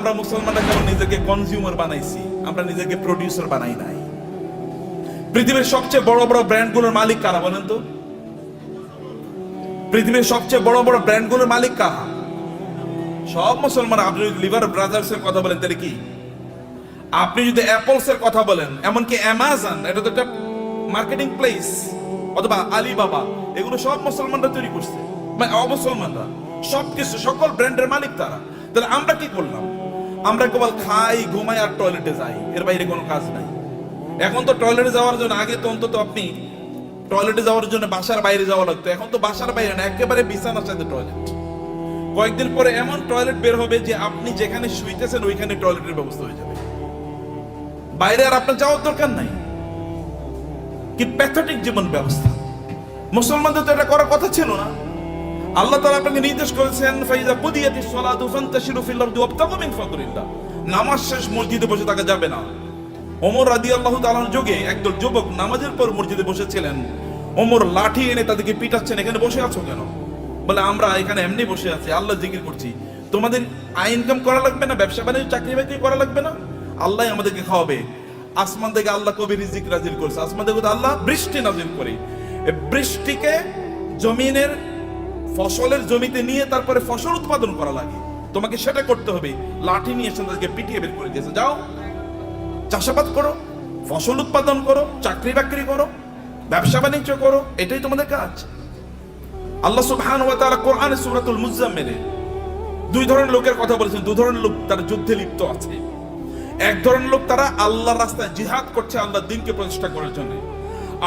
আমরা মুসলমানরা কেবল নিজেকে কনজিউমার বানাইছি, আমরা নিজেকে প্রডিউসার বানাই নাই। পৃথিবীর সবচেয়ে বড় বড় ব্র্যান্ডগুলোর মালিক কারা বলেন তো? পৃথিবীর সবচেয়ে বড় বড় ব্র্যান্ডগুলোর মালিক কারা? সব মুসলমান। আপনি যদি লিভার ব্রাদার্স এর কথা বলেন তাহলে কি? আপনি যদি অ্যাপলস এর কথা বলেন, এমনকি অ্যামাজন, এটা তো একটা মার্কেটিং প্লেস, অথবা আলিবাবা, এগুলো সব মুসলমানরা তৈরি করছে, মানে অমুসলমানরা। সবকিছু, সকল ব্র্যান্ডের মালিক তারা। তাহলে আমরা কি করলাম? আমরা কেবল খাই, ঘুমাই আর টয়লেটে যাই, এর বাইরে কোনো কাজ নাই। এখন তো টয়লেটে যাওয়ার জন্য, আগে তো অন্তত আপনি টয়লেটে যাওয়ার জন্য বাসার বাইরে যাওয়া লাগতো, এখন তো বাসার বাইরে না, একেবারে বিছানার সাথে টয়লেট। কয়েকদিন পরে এমন টয়লেট বের হবে যে আপনি যেখানে শুইতেছেন ওইখানে টয়লেটের ব্যবস্থা হয়ে যাবে, বাইরে আর আপনার যাওয়ার দরকার নাই। কি প্যাথেটিক জীবন ব্যবস্থা! মুসলমানদের তো এটা করার কথা ছিল না। আল্লাহ তাআলা আপনাকে নির্দেশ করেছেন, ফাইজা কুদিয়াতিস সালাতু ফান্তাশিরু ফিল আরদি ওয়াবতাগু মিন ফাদলিল্লাহ। নামাজ শেষ মসজিদে বসে থাকা যাবে না। ওমর রাদিয়াল্লাহু তাআলার যুগে একদল যুবক নামাজের পর মসজিদে বসেছিলেন। ওমর লাঠি এনে তাদেরকে পিটাচ্ছেন, এখানে বসে আছো কেন? বলে, আমরা এখানে এমনি বসে আছি, আল্লাহ জিকির করছি। তোমাদের আয় ইনকাম করা লাগবে না? ব্যবসা বাণিজ্য, চাকরি বাকরি করা লাগবে না? আল্লাহ আমাদেরকে খাওয়াবে। আসমান থেকে আল্লাহ কবি রিজিক নাজিল করছে, আসমান থেকে আল্লাহ বৃষ্টি নাজিল করে। বৃষ্টিকে জমিনের ফসলের জমিতে নিয়ে তারপরে ফসল উৎপাদন করা লাগে, তোমাকে সেটা করতে হবে। লাঠি নিয়ে এসে তাদেরকে পিটিয়ে বের করে দিয়েছে, যাও চাষাবাদ করো, ফসল উৎপাদন করো, চাকরি বাকরি করো, ব্যবসা বাণিজ্য করো, এটাই তোমাদের কাজ। আল্লাহ সুবহানাহু ওয়া তাআলা কোরআনে সূরাতুল মুজাম্মিলে দুই ধরনের লোকের কথা বলেছেন। দুই ধরনের লোক তারা যুদ্ধে লিপ্ত আছে। এক ধরনের লোক তারা আল্লাহর রাস্তায় জিহাদ করছে, আল্লাহর দ্বীনকে প্রতিষ্ঠা করার জন্য।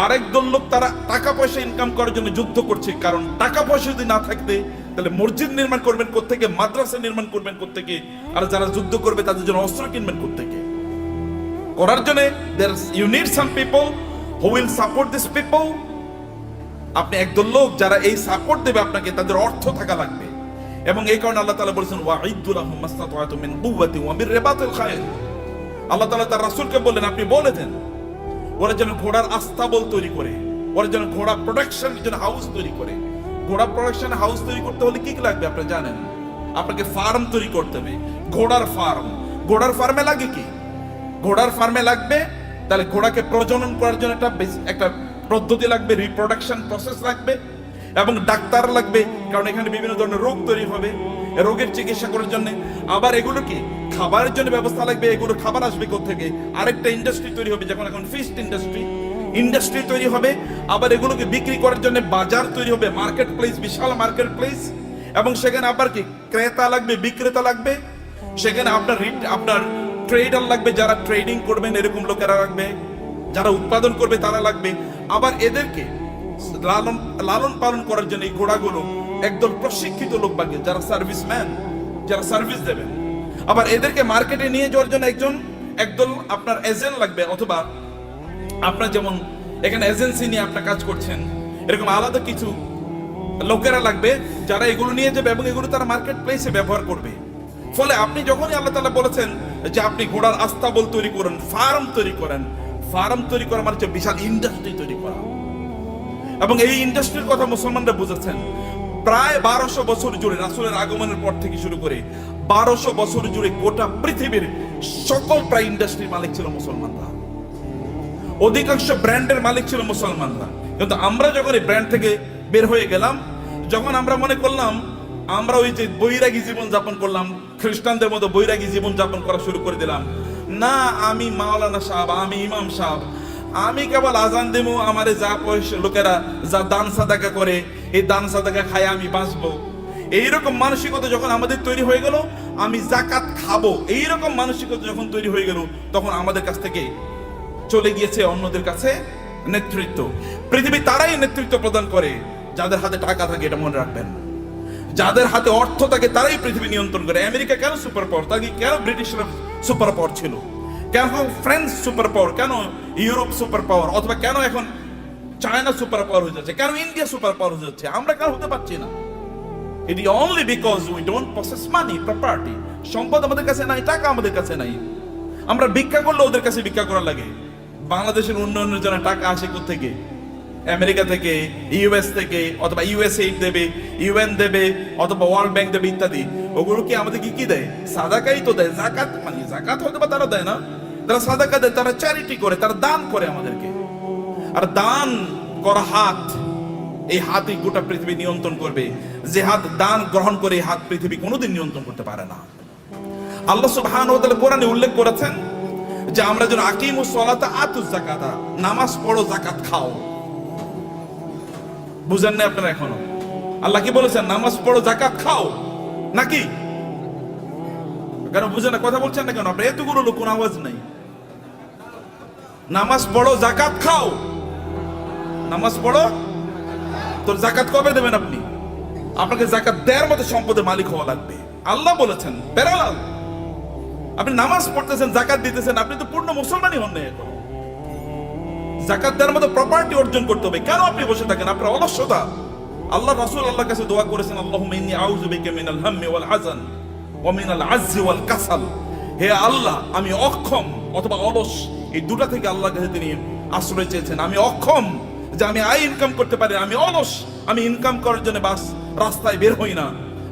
আরেক দল লোক তারা টাকা পয়সা ইনকাম করার জন্য যুদ্ধ করছে। কারণ টাকা পয়সা যদি না থাকতে, তাহলে মসজিদ নির্মাণ করবেন কোত্থেকে, মাদ্রাসা নির্মাণ করবেন কোত্থেকে, আর যারা যুদ্ধ করবে তাদের জন্য অস্ত্র কিনবেন কোত্থেকে? করার জন্য you need some people who will support this people. আপনি একদল লোক যারা এই সাপোর্ট দেবে আপনাকে, তাদের অর্থ থাকা লাগবে। এবং এই কারণে আল্লাহ তাআলা বলেছেন, ওয়াইদু লাহুম মাসতাতা'তু মিন কুওয়াতি ওয়া মির রিবাতিল খায়ল। আল্লাহ তাআলা তার রাসূলকে বললেন, আপনি বলে দেন ওরা যেন ঘোড়ার আস্তাবল তৈরি করে, ওরা যেন ঘোড়া প্রোডাকশন যেন হাউস তৈরি করে। ঘোড়া প্রোডাকশন হাউস তৈরি করতে হলে কি কি লাগবে আপনি জানেন? আপনাকে ফার্ম তৈরি করতে হবে, ঘোড়ার ফার্ম। ঘোড়ার ফার্মে লাগে কি? ঘোড়ার ফার্মে লাগবে, তাহলে ঘোড়াকে প্রজনন করার জন্য একটা পদ্ধতি লাগবে, রিপ্রোডাকশন প্রসেস লাগবে, এবং ডাক্তার লাগবে, কারণ এখানে বিভিন্ন ধরনের রোগ তৈরি হবে, রোগের চিকিৎসা করার জন্য। আবার এগুলো কি খাবারের জন্য ব্যবস্থা লাগবে, এগুলো খাবার আসবে কোত্থেকে? আরেকটা ইন্ডাস্ট্রি তৈরি হবে, যখন এখন ফিশ ইন্ডাস্ট্রি তৈরি হবে। আবার এগুলোকে বিক্রি করার জন্য বাজার তৈরি হবে, মার্কেট প্লেস, বিশাল মার্কেট প্লেস। এবং সেখানে আবার কি ক্রেতা লাগবে, বিক্রেতা লাগবে। সেখানে আপনার ট্রেডার লাগবে, যারা ট্রেডিং করবেন এরকম লোকেরা লাগবে, যারা উৎপাদন করবে তারা লাগবে। আবার এদেরকে লালন পালন করার জন্য এই ঘোড়াগুলো একদল প্রশিক্ষিত লোক লাগবে, যারা সার্ভিসম্যান, যারা সার্ভিস দেবেন। আবার এদেরকে মার্কেটে নিয়ে যাওয়ার জন্য একদল আপনার এজেন্ট লাগবে, অথবা আপনার যেমন এখানে এজেন্সি নিয়ে আপনার কাজ করছেন, এরকম আলাদা কিছু লোকেরা লাগবে যারা এগুলো নিয়ে যাবে এবং এগুলো তারা মার্কেট প্লেসে ব্যবহার করবে। ফলে আপনি যখনই আল্লাহ তাআলা বলেছেন যে আপনি ঘোড়ার আস্তাবল তৈরি করেন, ফার্ম তৈরি করেন, ফার্ম তৈরি করা মানে হচ্ছে বিশাল ইন্ডাস্ট্রি তৈরি করা। এবং এই ইন্ডাস্ট্রির কথা মুসলমানরা বুঝেছেন। প্রায় 1200 বছর জুড়ে, রাসূলের আগমনের পর থেকে শুরু করে 1200 বছর জুড়ে গোটা পৃথিবীর সকল প্রায় ইন্ডাস্ট্রির মালিক ছিল মুসলমানরা। অধিকাংশ ব্র্যান্ডের মালিক ছিল মুসলমানরা। কিন্তু আমরা যখন এই ব্র্যান্ড থেকে বের হয়ে গেলাম, যখন আমরা মনে করলাম আমরা ওই যে বৈরাগী জীবন যাপন করলাম, খ্রিস্টানদের মতো বৈরাগী জীবন যাপন করা শুরু করে দিলাম। না, আমি মাওলানা সাহেব, আমি ইমাম সাহেব, আমি কেবল আজান দেবো, আমারে যা পয়সা লোকেরা যা দান সাদাকা করে, এই দান সাদাকা খায় আমি বাঁচবো, এইরকম মানসিকতা যখন আমাদের তৈরি হয়ে গেল, আমি যাকাত খাবো, এইরকম মানসিকতা যখন তৈরি হয়ে গেল, তখন আমাদের কাছ থেকে চলে গিয়েছে অন্যদের কাছে নেতৃত্ব। পৃথিবী তারাই নেতৃত্ব প্রদান করে যাদের হাতে টাকা থাকে, এটা মনে রাখবেন। যাদের হাতে অর্থ থাকে তারাই পৃথিবী নিয়ন্ত্রণ করে। আমেরিকা কেন সুপার পাওয়ার? তাকে কেন ব্রিটিশরা সুপার পাওয়ার ছিল? কেন ফ্রান্স সুপার পাওয়ার? কেন ইউরোপ সুপার পাওয়ার? অথবা কেন এখন চায়না সুপার পাওয়ার হয়ে যাচ্ছে? কেন ইন্ডিয়া সুপার পাওয়ার হয়ে যাচ্ছে? আমরা কেন হতে পারছি না? It is only because we don't possess money, property. সম্পদ আমাদের কাছে নাই, টাকা আমাদের কাছে নাই। আমরা ভিক্ষা করলে ওদের কাছে ভিক্ষা করা লাগে। বাংলাদেশের উন্নয়নের জন্য টাকা আসে কোত্থেকে? আমেরিকা থেকে, ইউএস থেকে, অথবা ইউএসএইড দেবে, ইউএন দেবে, অথবা ওয়ার্ল্ড ব্যাংক দেবে ইত্যাদি। ওগুলো কি আমাদের কি দেয়? সাদাকাই তো দেয়। জাকাত মানে জাকাত হয়তো বা তারা দেয় না, তারা সাদাকা দেয়, তারা চ্যারিটি করে, তারা দান করে আমাদেরকে। আর দান করা হাত, এই হাতই গোটা পৃথিবী নিয়ন্ত্রণ করবে। যে হাত দান গ্রহণ করে, এই হাত পৃথিবী কোনোদিন নিয়ন্ত্রণ করতে পারে না। আল্লাহ সুবহানাহু ওয়া তাআলা কোরআনে উল্লেখ করেছেন যে আমরা যেন আকিমুস সালাতা আতুজ যাকাতা, নামাজ পড়ো, যাকাত খাও। বুঝেন না আপনারা এখনো? আল্লাহ কি বলেছেন? নামাজ পড়ো, যাকাত খাও, নাকি? কেন বুঝেন না? কথা বলছেন না কেন? আপনার এতগুলো লোক, কোনো আওয়াজ নাই। নামাজ পড়ো, যাকাত খাও। নামাজ পড়ো, তোর যাকাত কবে দেবেন আপনি? আপনাকে যাকাত দেওয়ার মতো সম্পদের মালিক হওয়া লাগবে। আল্লাহ বলেছেন প্যারালাল। আপনি নামাজ পড়তেছেন, যাকাত দিতেছেন, আপনি তো পূর্ণ মুসলমানই হন না এখন। যাকাত দেওয়ার মতো প্রপার্টি অর্জন করতে হবে। কেন আপনি বসে থাকেন? আপনার অলসতা। আল্লাহ রাসূল আল্লাহর কাছে দোয়া করেছেন, আল্লাহুম্মা ইন্নী আউযু বিকা মিনাল হাম্মি ওয়াল হাযান ওয়া মিনাল আজজি ওয়াল কাসাল। হে আল্লাহ, আমি অক্ষম অথবা অলস, এই দুটা থেকে আল্লাহর কাছে তিনি আশ্রয় চেয়েছেন। আমি অক্ষম যে আমি আয় ইনকাম করতে পারি, আমি অলস, আমি ইনকাম করার জন্য বাস রাস্তায় বের হই না,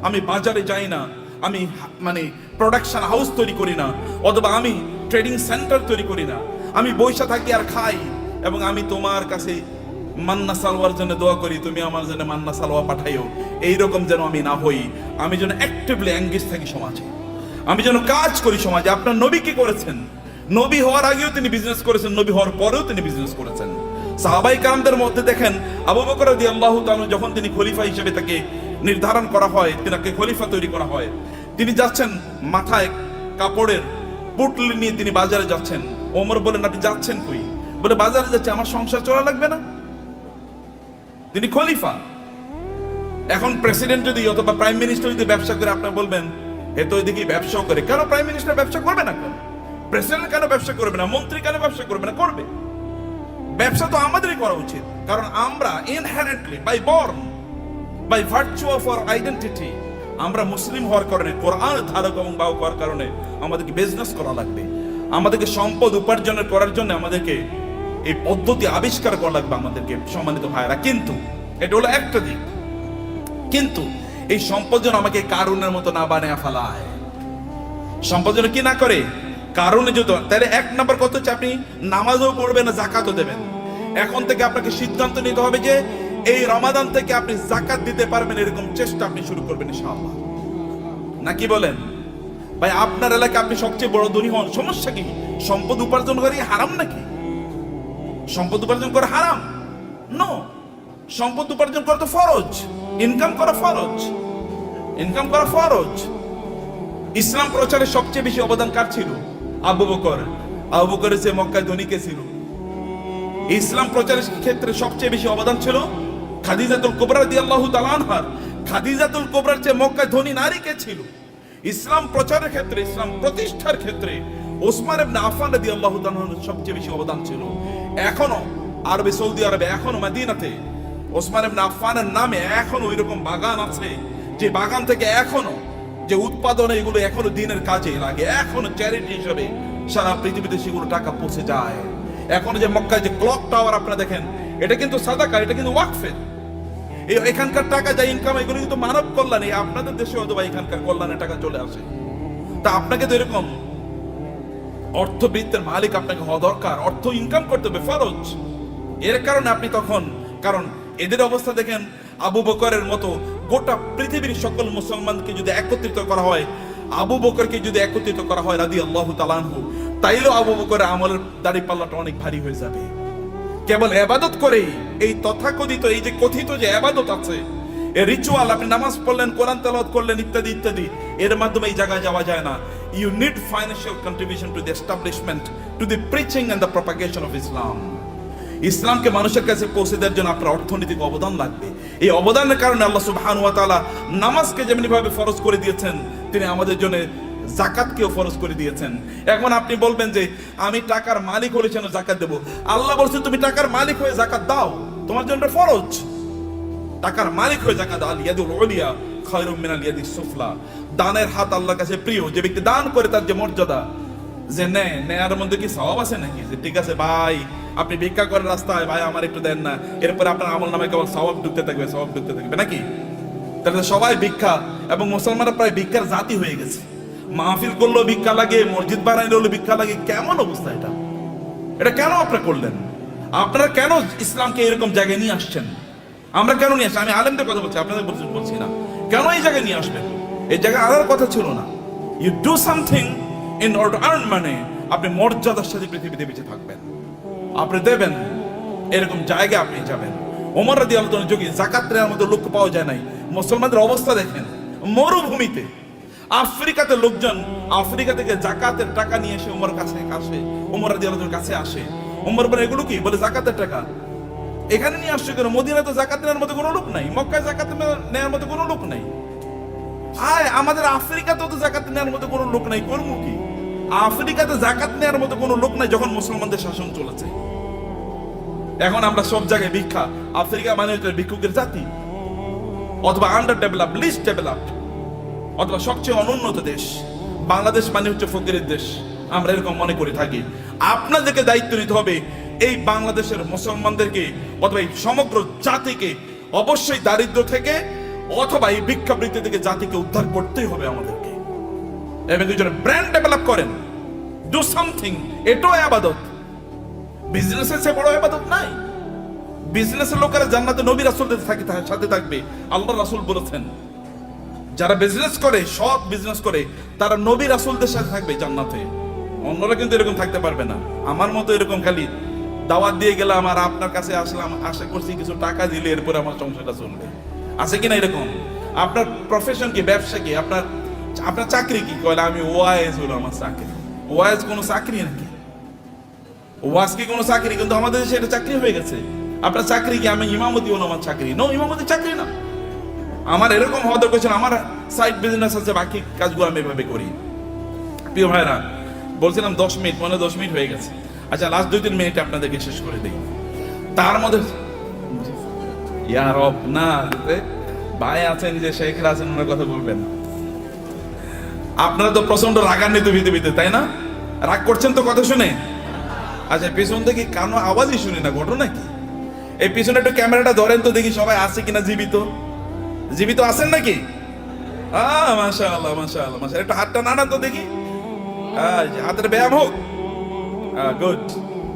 আমি বাজারে যাই না, আমি মানে প্রোডাকশন হাউস তৈরি করি না, অথবা আমি ট্রেডিং সেন্টার তৈরি করি না, আমি বৈশা থাকি আর খাই, এবং আমি তোমার কাছে মান্না সালওয়ার জন্য দোয়া করি, তুমি আমার জন্য মান্না সালওয়া পাঠাইও। এইরকম যেন আমি না হই। আমি যেন অ্যাক্টিভলি এঙ্গেজ থাকি সমাজে, আমি যেন কাজ করি সমাজে। আপনার নবী কি করেছেন? নবী হওয়ার আগেও তিনি বিজনেস করেছেন, নবী হওয়ার পরেও তিনি বিজনেস করেছেন। সাহাবায়ে কেরামদের মধ্যে দেখেন, আবু বকর রাদিয়াল্লাহু তাআলা যখন তিনি খলিফা হিসেবে তাকে নির্ধারণ করা হয়, তিনাকে খলিফা তৈরি করা হয়, তিনি যাচ্ছেন মাথায় কাপড়ের পুটলি নিয়ে তিনি বাজারে যাচ্ছেন। ওমর বলেন, আপনি যাচ্ছেন কই? বলে, বাজারে যাচ্ছে, আমার সংসার চলা লাগবে না? তিনি খলিফা। এখন প্রেসিডেন্ট যদি অথবা প্রাইম মিনিস্টার যদি ব্যবসা করে, আপনারা বলবেন এ তো এদিকে ব্যবসা করে। কেন প্রাইম মিনিস্টার ব্যবসা করবে না? কেন প্রেসিডেন্ট কেন ব্যবসা করবে না? মন্ত্রী কেন ব্যবসা করবে না? করবে। ব্যবসা তো আমাদেরই করা উচিত, কারণ আমরা inherently by born, by virtue of our identity, আমরা মুসলিম হওয়ার কারণে, কোরআনের ধারক এবং বাহক হওয়ার কারণে আমাদেরকে বিজনেস করা লাগবে। আমাদেরকে সম্পদ উপার্জনের করার জন্য আমাদেরকে এই পদ্ধতি আবিষ্কার করা লাগবে আমাদেরকে, সম্মানিত ভাইরা। কিন্তু এটা হলো একটা দিক। কিন্তু এই সম্পদ যেন আমাকে কারুনের মতো না বানিয়ে ফেলায়। সম্পদ যেন কি না করে, কারণে যদি, তাহলে এক নম্বর কথা হচ্ছে আপনি নামাজও পড়বেন না, জাকাতও দেবেন। এখন থেকে আপনাকে সিদ্ধান্ত নিতে হবে যে এই রমাদান থেকে আপনি জাকাত দিতে পারবেন, এরকম চেষ্টা আপনি শুরু করবেন ইনশাআল্লাহ। নাকি বলেন? ভাই, আপনার এলাকায় আপনি সবচেয়ে বড় ধনী হন, সমস্যা কি? সম্পদ উপার্জন করা কি হারাম নাকি? সম্পদ উপার্জন করা হারাম? নো, সম্পদ উপার্জন করা তো ফরজ। ইনকাম করা ফরজ, ইনকাম করা ফরজ। ইসলাম প্রচারে সবচেয়ে বেশি অবদান কার ছিল? আবু বকর। আবু বকরের চেয়ে মক্কায় ধনী কে ছিল? ইসলাম প্রচারের ক্ষেত্রে সবচেয়ে বেশি অবদান ছিল খাদিজাতুল কুবরা রাদিয়াল্লাহু তাআলা আনহা। খাদিজাতুল কুবরার চেয়ে মক্কায় ধনী নারী কে ছিল? ইসলাম প্রচারের ক্ষেত্রে, ইসলাম প্রতিষ্ঠার ক্ষেত্রে ওসমান ইবনে আফফান রাদিয়াল্লাহু তাআলা সবচেয়ে বেশি অবদান ছিল। এখনো আরবে, সৌদি আরবে, এখনো মদিনাতে ওসমান ইবনে আফফানের নামে এখনো ওইরকম বাগান আছে, যে বাগান থেকে এখনো যে উৎপাদন, এগুলো এখনো দিনের কাজে লাগে, এখনো চ্যারিটি হিসেবে সারা পৃথিবীতে সেগুলো টাকা পৌঁছে যায়। এখন যে মক্কায় যে ক্লক টাওয়ার আপনারা দেখেন, এটা কিন্তু সাদাকা, এটা কিন্তু ওয়াকফের। এখানকার টাকা যা ইনকাম, এগুলো কিন্তু মানব কল্যাণ। আপনাদের দেশে হয়তো বা এখানকার কল্যাণের টাকা চলে আসে। তা আপনাকে তো এরকম অর্থবৃত্তের মালিক আপনাকে হওয়া দরকার। অর্থ ইনকাম করতে হবে, ফরজ। এর কারণে আপনি তখন, কারণ এদের অবস্থা দেখেন, আবু বকরের মতো গোটা পৃথিবীর সকল মুসলমানকে যদি একত্রিত করা হয়, আবু বকরকে যদি একত্রিত করা হয় রাদিয়াল্লাহু তাআলা আনহু, তাইলেও আবু বকরের আমলের দাড়ি পাল্লাটা অনেক ভারী হয়ে যাবে। কেবল ইবাদত করেই, এই তথাকথিত, এই যে কথিত যে ইবাদত আছে, এই রিচুয়াল, আপনি নামাজ পড়লেন, কোরআন তেলাওয়াত করলেন, ইত্যাদি ইত্যাদি, এর মাধ্যমে এই জায়গায় যাওয়া যায় না। You need financial contribution to the establishment, to the preaching and the propagation of Islam. ইসলামকে মানুষের কাছে পৌঁছে দেওয়ার জন্য আপনার অর্থনৈতিক অবদান লাগবে। এই অবদানের কারণে আল্লাহ সুবহানাহু ওয়া তাআলা নামাজকে যেমনি ভাবে ফরজ করে দিয়েছেন, তিনি আমাদের জন্য যাকাতকেও ফরজ করে দিয়েছেন। এখন আপনি বলবেন যে আমি টাকার মালিক হলে যেন যাকাত দেব। আল্লাহ বলছেন তুমি টাকার মালিক হয়ে যাকাত দাও, তোমার জন্য ফরজ। টাকার মালিক হয়ে যাকাত দাও। আল ইয়াদুল উলিয়া খায়রুম মিনাল ইয়াদিস সুফলা। দানের হাত আল্লাহর কাছে প্রিয়। যে ব্যক্তি দান করে তার যে মর্যাদা, যে নেয়ার মধ্যে কি সওয়াব আছে নাকি? যে ঠিক আছে ভাই, আপনি ভিক্ষা করেন রাস্তায়, ভাই আমার একটু দেন না, এরপরে আপনার আমল নামে কেবল সওয়াব ঢুকতে থাকবে, সওয়াব ঢুকতে থাকবে নাকি? তাহলে সবাই ভিক্ষা, এবং মুসলমানরা প্রায় ভিক্ষার জাতি হয়ে গেছে। মাহফিল করলেও ভিক্ষা লাগে, মসজিদ বানাইলে হলো ভিক্ষা লাগে। কেমন অবস্থা এটা? এটা কেন আপনারা করলেন? আপনারা কেন ইসলামকে এরকম জায়গায় নিয়ে আসছেন? আমরা কেন নিয়ে আসছি? আমি আলেমদের কথা বলছি, আপনাদের বলছি না। কেন এই জায়গায় নিয়ে আসবেন? এই জায়গায় আনার কথা ছিল না। You do something in order to earn money. আপনি মর্যাদার সাথে পৃথিবীতে বেঁচে থাকবেন, আপনি দেবেন, এরকম জায়গায় আপনি যাবেন। ওমর রাদিয়াল্লাহু আনহু যুগে যাকাত নেওয়ার মতো লোক পাওয়া যায় নাই। মুসলমানদের অবস্থা দেখেন, মরুভূমিতে আফ্রিকাতে লোকজন আফ্রিকা থেকে যাকাতের টাকা নিয়ে এসে ওমর কাছে আসে, ওমর রাদিয়াল্লাহু আনহুর কাছে আসে। ওমর বলে, এগুলো কি? বলে, যাকাতের টাকা। এখানে নিয়ে আসছে কেন? মদিনায় তো যাকাত নেওয়ার মতো কোনো লোক নাই, মক্কায় যাকাত নেওয়ার মতো কোনো লোক নাই। আমাদের আফ্রিকাতেও তো যাকাত নেওয়ার মতো কোনো লোক নাই, করবো কি? আফ্রিকাতে যাকাত নেওয়ার মতো কোনো লোক নাই যখন মুসলমানদের শাসন চলেছে। এখন আমরা সব জায়গায় ভিক্ষা। আফ্রিকা মানে হচ্ছে ভিক্ষুকের জাতি, অথবা আন্ডার ডেভেলপ, লিস্ট ডেভেলপ, অথবা সবচেয়ে অনুন্নত দেশ। বাংলাদেশ মানে হচ্ছে ফকিরের দেশ, আমরা এরকম মনে করে থাকি। আপনাদেরকে দায়িত্ব নিতে হবে এই বাংলাদেশের মুসলমানদেরকে, অথবা এই সমগ্র জাতিকে অবশ্যই দারিদ্র থেকে অথবা এই ভিক্ষাবৃত্তি থেকে জাতিকে উদ্ধার করতেই হবে আমাদেরকে। এবং দুজনে ব্র্যান্ড ডেভেলপ করেন, ডু সামথিং। এটাও ইবাদত। বিজনেসের চেয়ে বড় ইবাদত নাই। বিজনেসের লোকেরা জান্নাতে নবী রাসূলদের সাথে থাকবে। আল্লাহ রাসূল বলেছেন, যারা বিজনেস করে, সৎ বিজনেস করে, তারা নবী রাসূলদের সাথে থাকবে জান্নাতে। অন্যরা কিন্তু এরকম থাকতে পারবে না। আমার মতো এরকম খালি দাওয়াত দিয়ে গেলাম আর আপনার কাছে আসলাম, আশা করছি কিছু টাকা দিলে এরপরে আমার সংসারটা চলবে, আছে কিনা এরকম? আপনার প্রফেশন কি? ব্যবসা কি? আপনার চাকরি কি? কয়লা আমি ওয়াইজ হলো আমার চাকরি। ওয়াইজ কোনো চাকরি নাকি? ওয়াজ কি কোনো চাকরি? কিন্তু আমাদের দেশে এটা চাকরি হয়ে গেছে। আপনার চাকরি কি? আমি ইমামতি হলো আমার চাকরি। নো, ইমামতি চাকরি না। আমার এরকম হওয়া দরকার, আমার সাইড বিজনেস আছে, বাকি কাজগুলো আমি এভাবে করি। প্রিয় ভাইরা, বলছিলাম 10 মিনিট, মনে 10 মিনিট হয়ে গেছে। আচ্ছা, লাস্ট 2-3 মিনিট আপনাদেরকে শেষ করে দিই। তার মধ্যে ইয়ার রব না, ভাই আছেন যে শেখ আছেন, ওনার কথা বলবেন। আপনারা তো প্রচন্ড রাগান্বিত ভিতরে, তাই না? রাগ করছেন তো কথা শুনে? আচ্ছা, পিছন থেকে কানো আওয়াজই শুনি না, ঘটনা কি? এই পিছনে একটু ক্যামেরাটা ধরেন তো দেখি সবাই আছে কিনা জীবিত। জীবিত আছেন নাকি? মাশাআল্লাহ মাশাআল্লাহ মাশাআল্লাহ। একটু হাতটা নাড়ান তো দেখি, হাতের ব্যায়াম হোক। গুড,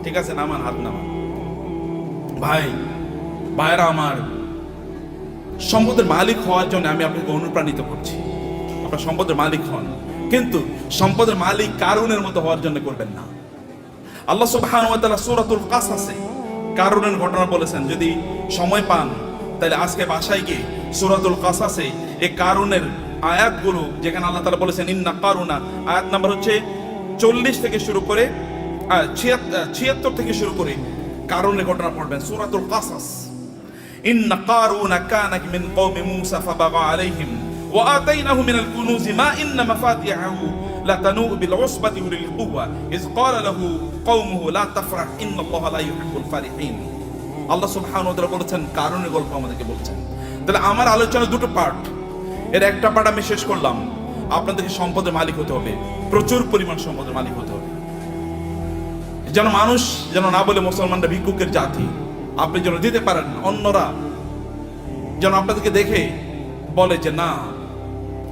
ঠিক আছে, নামান, হাত নামান। ভাইরা আমার, সম্পদের মালিক হওয়ার জন্য আমি আপনাকে অনুপ্রাণিত করছি। আপনার সম্পদের মালিক হন, কিন্তু সম্পদের মালিক কারুনের মতো হওয়ার জন্য করবেন না। আল্লাহ সুবহানাহু ওয়া তাআলা সূরাতুল কাসাসে কারুনের ঘটনা বলেছেন। যদি সময় পান তাহলে আজকে বাসায় গিয়ে সূরাতুল কাসাসে এই কারুনের আয়াতগুলো, যেখানে আল্লাহ তাআলা বলেছেন ইন্না কারুনা, আয়াত নাম্বার হচ্ছে 40 থেকে শুরু করে 76 থেকে শুরু করে কারুনের ঘটনা পড়বেন। সূরাতুল কাসাস। ইন্না কারুনা কানা মিন কওমি মূসা ফাবাগা আলাইহিম ওয়া আতাইনাহু মিনাল কুনুজি মা ইন্না মাফাতিহাহু লাতানু বিল উসবাতি উলিল কুওয়া ইয ক্বালা লাহু কওমুহু লা তাফরাহ ইন্নাল্লাহা লা ইউহিব্বুল ফারিহিন। আল্লাহ সুবহানাহু ওয়া তাআলা বলেছেন, কারুনের গল্প আমাদেরকে বলছেন। তাহলে আমার আলোচনা দুটো পার্ট, এর একটা পার্ট আমি শেষ করলাম। আপনাদেরকে সম্পদের মালিক হতে হবে, প্রচুর পরিমাণ সম্পদের মালিক হতে হবে, যেন মানুষ যেন না বলে মুসলমানরা ভিক্ষুকের জাতি। আপনি যেন দিতে পারেন, অন্যরা যেন আপনাদেরকে দেখে বলে যে না,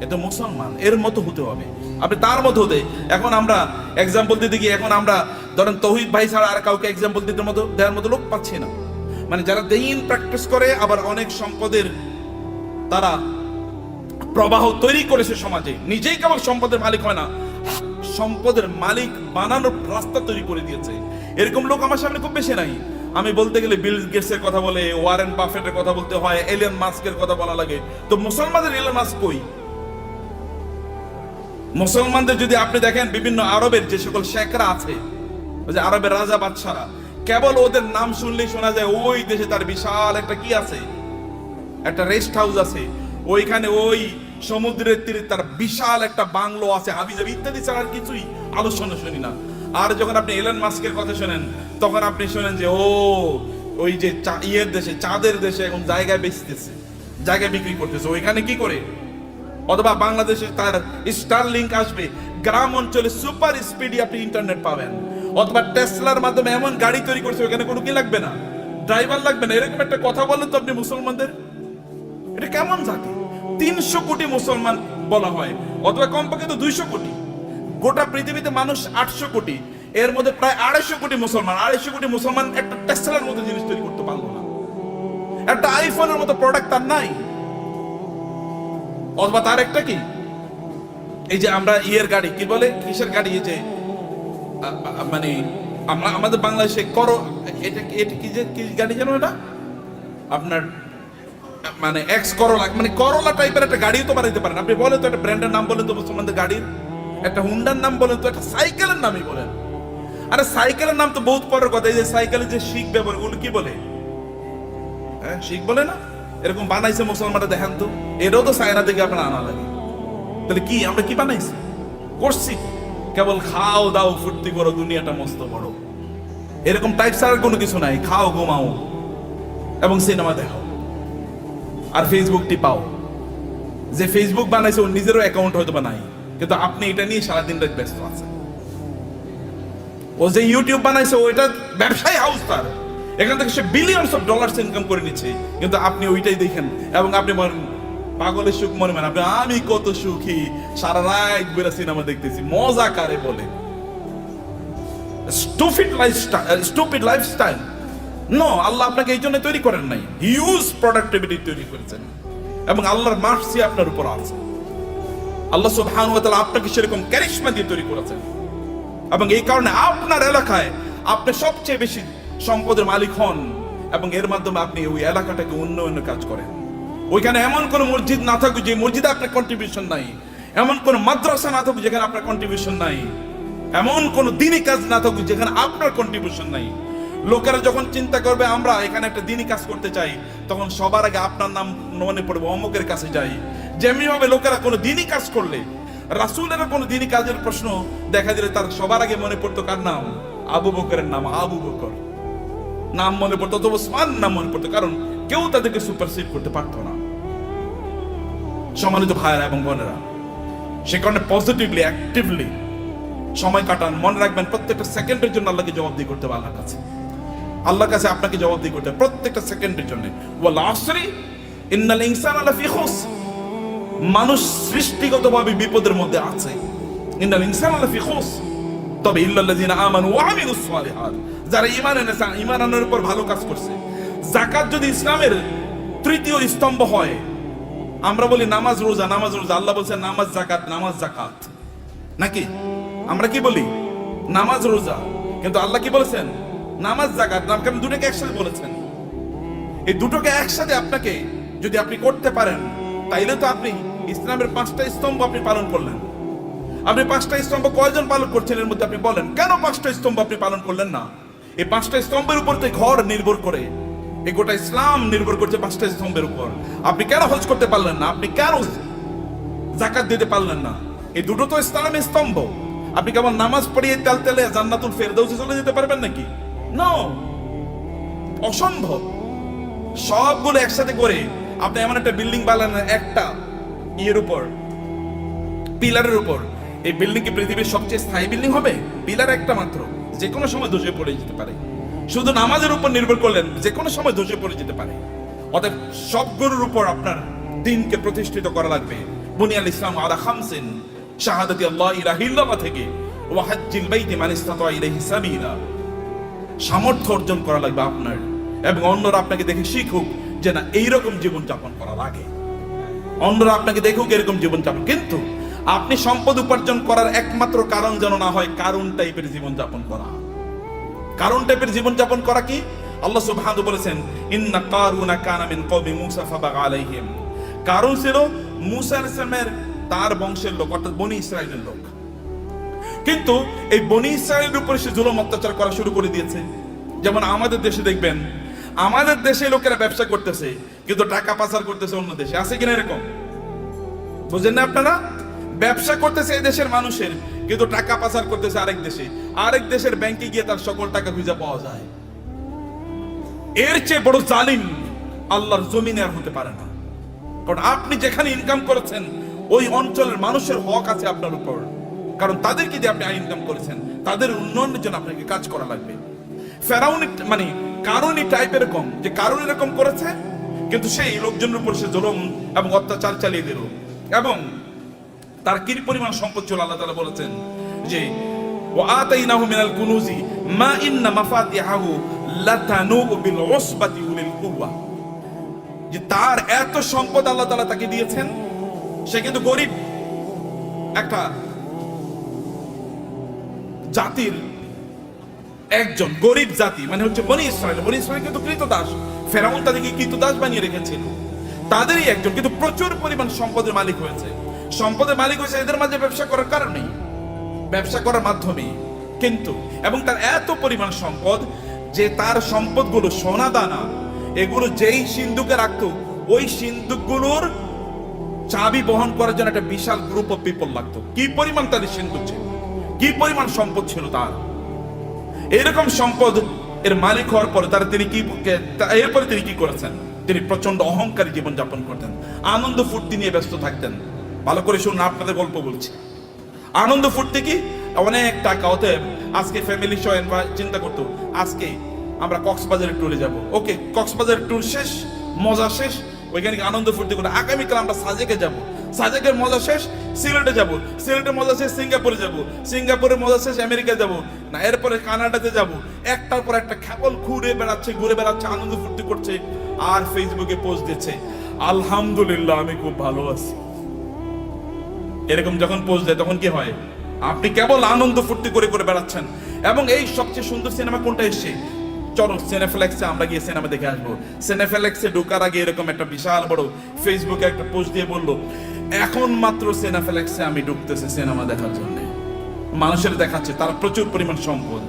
এটা মুসলমান, এর মতো হতে হবে, আপনি তার মতো হতে। এখন আমরা এক্সাম্পল দিতে গিয়ে এখন আমরা ধরেন তৌহিদ ভাই ছাড়া আর কাউকে এক্সাম্পল দিতে মতো দেওয়ার মতো লোক পাচ্ছি না। মানে যারা দিন প্র্যাকটিস করে, আবার অনেক সম্পদের তারা প্রবাহ তৈরি করেছে সমাজে, নিজেই কেবল সম্পদের মালিক হয় না, সম্পদের মালিক বানানোর রাস্তা তৈরি করে দিয়েছে। এরকম লোক আমার সামনে খুব বেশি নাই। আমি বলতে গেলে বিল গেটসের কথা বলে, ওয়ারেন বাফেটের কথা বলতে হয়, এলিয়ন মাস্কের কথা বলা লাগে। তো মুসলমানদের এলিয়ন মাস্ক কই? মুসলমানদের যদি আপনি দেখেন, বিভিন্ন আরবের যে সকল শেখরা আছে, ওই যে আরবের রাজা বাদশারা, কেবল ওদের নাম শুনলেই শোনা যায় ওই দেশে তার বিশাল একটা কি আছে, একটা রেস্ট হাউস আছে, ওইখানে ওই সমুদ্রের তীরে তার বিশাল একটা বাংলো আছে, হাবিজাবি ইত্যাদি ছাড়া আর কিছুই আলোচনা শুনি না। আর যখন আপনি এলন মাস্কের কথা শোনেন, তখন আপনি শোনেন যে ওই যে ইয়ের দেশে, চাঁদের দেশে এখন জায়গায় বেচতেছে, জায়গায় বিক্রি করতেছে। ওইখানে কি করে? অথবা বাংলাদেশে তার স্টার লিংক আসবে, গ্রাম অঞ্চলে সুপার স্পিডি আপনি ইন্টারনেট পাবেন। অথবা টেসলার মাধ্যমে এমন গাড়ি তৈরি করছে ওখানে কোনো কি লাগবে না, ড্রাইভার লাগবে না, এরকম একটা কথা বলেন তো আপনি মুসলমানদের। এটা কেমন জাতি? 300 কোটি মুসলমান বলা হয়, অথবা কমপক্ষে তো 200 কোটি। গোটা পৃথিবীতে মানুষ 800 কোটি, এর মধ্যে প্রায় 250 কোটি মুসলমান। 250 কোটি মুসলমান একটা টেসলার মতো জিনিস তৈরি করতে পারলো না, একটা আইফোনের মতো প্রোডাক্ট তার নাই। অথবা তার একটা কি, এই যে আমরা ইয়ের গাড়ি কি বলে, কিসের গাড়ি, এই যে মানে আমরা আমাদের বাংলাদেশে এটা এটা কি যে কি গাড়ি জানো, এটা আপনার মানে এক্স করোলা, মানে করোলা টাইপের একটা গাড়িও তো বানাইতে পারেন আপনি। বলেন তো একটা ব্র্যান্ডের নাম বলেন তো মুসলমানদের গাড়ির, একটা হুন্ডার নাম বলেন তো, একটা সাইকেলের নামই বলেন। আরে সাইকেলের নাম তো বহুত পরের কথা। এই যে সাইকেলের যে শিখ ব্যবহার, ওগুলো কি বলে? হ্যাঁ, শিখ বলে না? এরকম বানাইছে মুসলমানরা, দেখেন তো। এটাও তো চায়না থেকে আপনার আনা লাগে। তাহলে কি আমরা কি বানাইছি, করছি? কেবল খাও দাও ফুর্তি করো, দুনিয়াটা মস্ত বড়, এরকম টাইপ ছাড়া কোনো কিছু নাই। খাও ঘুমাও এবং সিনেমা দেখো আর ফেসবুক টিপাও। যে ফেসবুক বানাইছে ওর নিজেরও অ্যাকাউন্ট হয়তো বা নাই, কিন্তু আপনি এটা নিয়ে সারাদিন রাত ব্যস্ত আছেন। ও যে ইউটিউব বানাইছে ওইটা ব্যবসায়ী হাউস তার, এখান থেকে সে বিলিয়নস অফ ডলার্স ইনকাম করে নিচ্ছে, কিন্তু আপনি ওইটাই দেখেন এবং আপনি বলেন পাগলের সুখ মনে মানে আপনি, আমি কত সুখী, সারা রাত বেরা সিনেমা দেখতেছি, মজা কারে বলে? Stupid lifestyle. নো, আল্লাহ আপনাকে এই জন্য তৈরি করেন নাই, হিউজ প্রোডাক্টিভিটি তৈরি করেছেন এবং আল্লাহর মার্সি আপনার উপর আছে। আল্লাহ সুবহানাহু ওয়া তাআলা আপনাকে সেরকম ক্যারিশমা দিয়ে তৈরি করেছেন এবং এই কারণে আপনার এলাকায় আপনি সবচেয়ে বেশি সম্পদের মালিক হন এবং এর মাধ্যমে আপনি ওই এলাকাটাকে উন্নয়নের কাজ করেন। ওইখানে এমন কোন মসজিদ না থাকুক যে মসজিদে আপনার কন্ট্রিবিউশন নাই, এমন কোন মাদ্রাসা না থাকুক যেখানে আপনার কন্ট্রিবিউশন নাই, এমন কোন দিনই কাজ না থাকুক যেখানে আপনার কন্ট্রিবিউশন নাই। লোকেরা যখন চিন্তা করবে আমরা এখানে একটা দিনই কাজ করতে চাই, তখন সবার আগে আপনার নাম মনে পড়বে, অমুকের কাছে যাই। যেমনি ভাবে লোকেরা কোনো দিনই কাজ করলে, রাসূলের কোনো দিনই কাজের প্রশ্ন দেখা দিলে তার সবার আগে মনে পড়তো কার নাম? আবু বকরের নাম। আবু বকর নাম মনে পড়তো, অথবা ওসমান নাম মনে পড়তো, কারণ কেউ তাদেরকে সুপারসিড করতে পারতো না। সম্মানিত ভাইয়েরা এবং বোনেরা, সে কারণে পজিটিভলি অ্যাক্টিভলি সময় কাটান। মনে রাখবেন প্রত্যেকটা সেকেন্ডের জন্য আল্লাহকে জবাবদিহি করতে হবে। আল্লাহর কাছে আপনাকে জবাবদিহি করতে হবে প্রত্যেকটা সেকেন্ডের জন্য। ওয়াল আসরি ইন্নাল ইনসানা লাফি খুসর, মানুষ সৃষ্টিগতভাবে বিপদের মধ্যে আছে। ইন্নাল ইনসানা লাফি খুসর, তবে ইল্লাল্লাযিনা আমানু ওয়া আমিলুস সালিহাত, যারা ঈমান এনেছে, ঈমান আনার উপর ভালো কাজ করছে। যাকাত যদি ইসলামের তৃতীয় স্তম্ভ হয়, আমরা বলি নামাজ রোজা, নামাজ রোজা, আল্লাহ বলছেন নামাজ যাকাত, নামাজ যাকাত, নাকি আমরা কি বলি? নামাজ রোজা, কিন্তু আল্লাহ কি বলেছেন? নামাজ যাকাত। নাম কেন দুটোকে একসাথে বলেছেন? এই দুটোকে একসাথে আপনাকে যদি আপনি করতে পারেন, তাইলে তো আপনি ইসলামের 5টা স্তম্ভ আপনি পালন করলেন। আপনি 5টা স্তম্ভ কয়জন পালন করছেন এর মধ্যে? আপনি বলেন কেন 5টা স্তম্ভ আপনি পালন করলেন না? এই 5টা স্তম্ভের উপর তো ঘর নির্ভর করে, এই গোটা ইসলাম নির্ভর করছে 5টা স্তম্ভের উপর। আপনি কেন হজ করতে পারলেন না? আপনি কেন যাকাত দিতে পারলেন না? এই দুটো তো ইসলামের স্তম্ভ। আপনি কেমন নামাজ পড়িয়ে তেলে জান্নাতুল ফেরদাউসে চলে যেতে পারবেন নাকি? নো, অসম্ভব। সবগুলো একসাথে করে আপনি এমন একটা বিল্ডিং বানালেন একটা ইয়ের উপর, পিলারের উপর। এই বিল্ডিং কি পৃথিবীর সবচেয়ে স্থায়ী বিল্ডিং হবে? পিলার একটা মাত্র, যে কোনো সময় ধসে পড়ে যেতে পারে। শুধু নামাজের উপর নির্ভর করলেন, যে কোনো সময় ধসে পড়ে যেতে পারে। অতএব সবগুলোর উপর আপনার দিনকে প্রতিষ্ঠিত করা লাগবে। বুনিয়াল ইসলাম আলা খামসিন, শাহাদাতি আল্লাহ ইলাহা ইল্লাল্লাহ থেকে ওয়া হাজ্জিল বাইতি মান ইসতাতা ইলাইহি সাবিলা। সামর্থ্য অর্জন করা লাগবে আপনার, এবং অন্যরা আপনাকে দেখে শিখুক যে না এইরকম জীবন যাপন করা লাগে। অন্যরা আপনাকে দেখুক এরকম জীবন যাপন। কিন্তু আপনি সম্পদ উপার্জন করার একমাত্র কারণ যেন না হয় কারুন টাইপের জীবন যাপন করা। কারুন টাইপের জীবন যাপন করা কি? আল্লাহ সুবহানাহু বলেছেন ইন্না কারুনা কানা মিন কওমি মূসা ফাবাগা আলাইহিম। কারুন ছিল মূসা আলাইহিস সালামের তার বংশের লোক, অর্থাৎ বনি ইসরাইলের লোক। কিন্তু এই বনি ইসরাইলের উপরে সে জুলুম অত্যাচার করা শুরু করে দিয়েছে। যেমন আমাদের দেশে দেখবেন, আমাদের দেশে লোকেরা ব্যবসা করতেছে কিন্তু টাকা পাচার করতেছে অন্য দেশে। আছে কিনা এরকম? বুঝেন না আপনারা? ব্যবসা করতেছে এই দেশের মানুষের, কিন্তু টাকা পাচার করতেছে আরেক দেশে। আরেক দেশের ব্যাংকে গিয়ে তার সকল টাকা খুঁজে পাওয়া যায়। এর চেয়ে বড় জালিম আল্লাহর জমিনে আর হতে পারে না। কারণ আপনি যেখানে ইনকাম করেছেন ওই অঞ্চলের মানুষের হক আছে আপনার উপর, কারণ তাদেরকে দিয়ে আপনি ইনকাম করেছেন। তাদের উন্নয়নের জন্য আপনাকে কাজ করা লাগবে। ফেরাউন মানে কারণই টাইপ এরকম যে কারণ এরকম করেছে, কিন্তু সেই লোকজনের উপর সে জুলুম এবং অত্যাচার চালিয়ে দিল, এবং তার কি পরিমাণ সম্পদ ছিল আল্লাহ তাআলা বলেছেন যে ওয়াতাইনাহু মিনাল কুনুজি মা ইন্না মাফাতিহাহু লাতানু বিল উসবাতি উলিল কুওয়া, যে তার এত সম্পদ আল্লাহ তাআলা তাকে দিয়েছেন, সে কিন্তু গরিব একটা জাতির একজন, গরিব জাতি মানে হচ্ছে বনি ইসরাইল। বনি ইসরাইল কিন্তু কৃতদাস, ফেরাউন তাদেরকে কৃতদাস বানিয়ে রেখেছিল, তাদেরই একজন, কিন্তু প্রচুর পরিমাণ সম্পদের মালিক হয়েছে। সম্পদের মালিক হয়েছে এদের মাঝে ব্যবসা করার কারণেই, ব্যবসা করার মাধ্যমে। কিন্তু এবং তার এত পরিমাণ সম্পদ যে তার সম্পদগুলো সোনা দানা এগুলো যেই সিন্ধুকে রাখতো, ওই সিন্ধুকগুলোর চাবি বহন করার জন্য একটা বিশাল গ্রুপ অফ পিপল লাগতো। কি পরিমাণ তাদের সিন্ধুক ছিল, কি পরিমাণ সম্পদ ছিল তার। এরকম সম্পদ এর মালিক হওয়ার পরে এরপরে তিনি কি করেছেন? তিনি প্রচন্ড অহংকারী জীবন যাপন করতেন, আনন্দ ফুর্তি নিয়ে ব্যস্ত থাকতেন। ভালো করে শুনুন, আপনাদের গল্প বলছি। আনন্দ ফুর্তি কি, অনেক টাকা। অতএব আজকে ফ্যামিলি সহ চিন্তা করতো আজকে আমরা কক্সবাজারের ট্যুরে যাব। ওকে, কক্সবাজারের ট্যুর শেষ, মজা শেষ, ওইখানে আনন্দ ফুর্তি করে আগামীকাল আমরা সাজেকে যাব। সাজেকের মজা শেষ সিলেটে যাব, সিলেটের মজা শেষ সিঙ্গাপুরে যাব, সিঙ্গাপুরের মজা শেষ আমেরিকা যাব, না এরপরে কানাডাতে যাব। একটার পর একটা কেবল ঘুরে বেড়াচ্ছে, আনন্দ ফুর্তি করছে, আর ফেসবুকে পোস্ট দিচ্ছে আলহামদুলিল্লাহ আমি খুব ভালো আছি। এরকম যখন পোস্ট দেয় তখন কি হয়? আপনি কেবল আনন্দ ফুর্তি করে বেড়াচ্ছেন। এবং এই সবচেয়ে সুন্দর সিনেমা কোনটা এসছে? চলো সিনেফ্লেক্সে আমরা গিয়ে সিনেমা দেখে আসবো। সিনেফ্লেক্সে ঢোকার আগে এরকম একটা বিশাল বড় ফেসবুকে একটা পোস্ট দিয়ে বললো এখন মাত্র সিনেফ্লেক্সে আমি ঢুকতেছি সিনেমা দেখার জন্য। মানুষের দেখাচ্ছে তার প্রচুর পরিমাণ সম্পদ,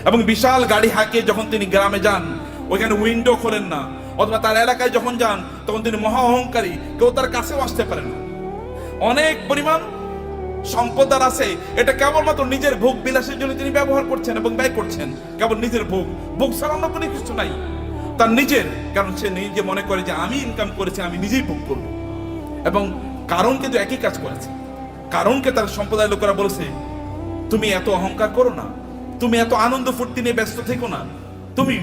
এবং বিশাল গাড়ি হাঁকিয়ে যখন তিনি গ্রামে যান ওইখানে উইন্ডো খোলেন না, অথবা তার এলাকায় যখন যান তখন তিনি মহা অহংকারী, কেউ তার কাছেও আসতে পারে না। অনেক পরিমাণ সম্পদ আর আছে, এটা কেবলমাত্র নিজের ভোগ বিলাসের জন্য তিনি ব্যবহার করছেন এবং ব্যয় করছেন। কেবল নিজের ভোগ ছাড়া অন্য কোনো কিছু নাই তার নিজের, কারণ সে নিজে মনে করে যে আমি ইনকাম করেছি, আমি নিজেই ভোগ করব। এবং কারণ কিন্তু একই কাজ করেছে। কারণকে তার সম্প্রদায়ের লোকেরা বলেছে তুমি এত অহংকার করো না, তুমি এত আনন্দ ফুর্তি নিয়ে ব্যস্ত থেকো না, তুমি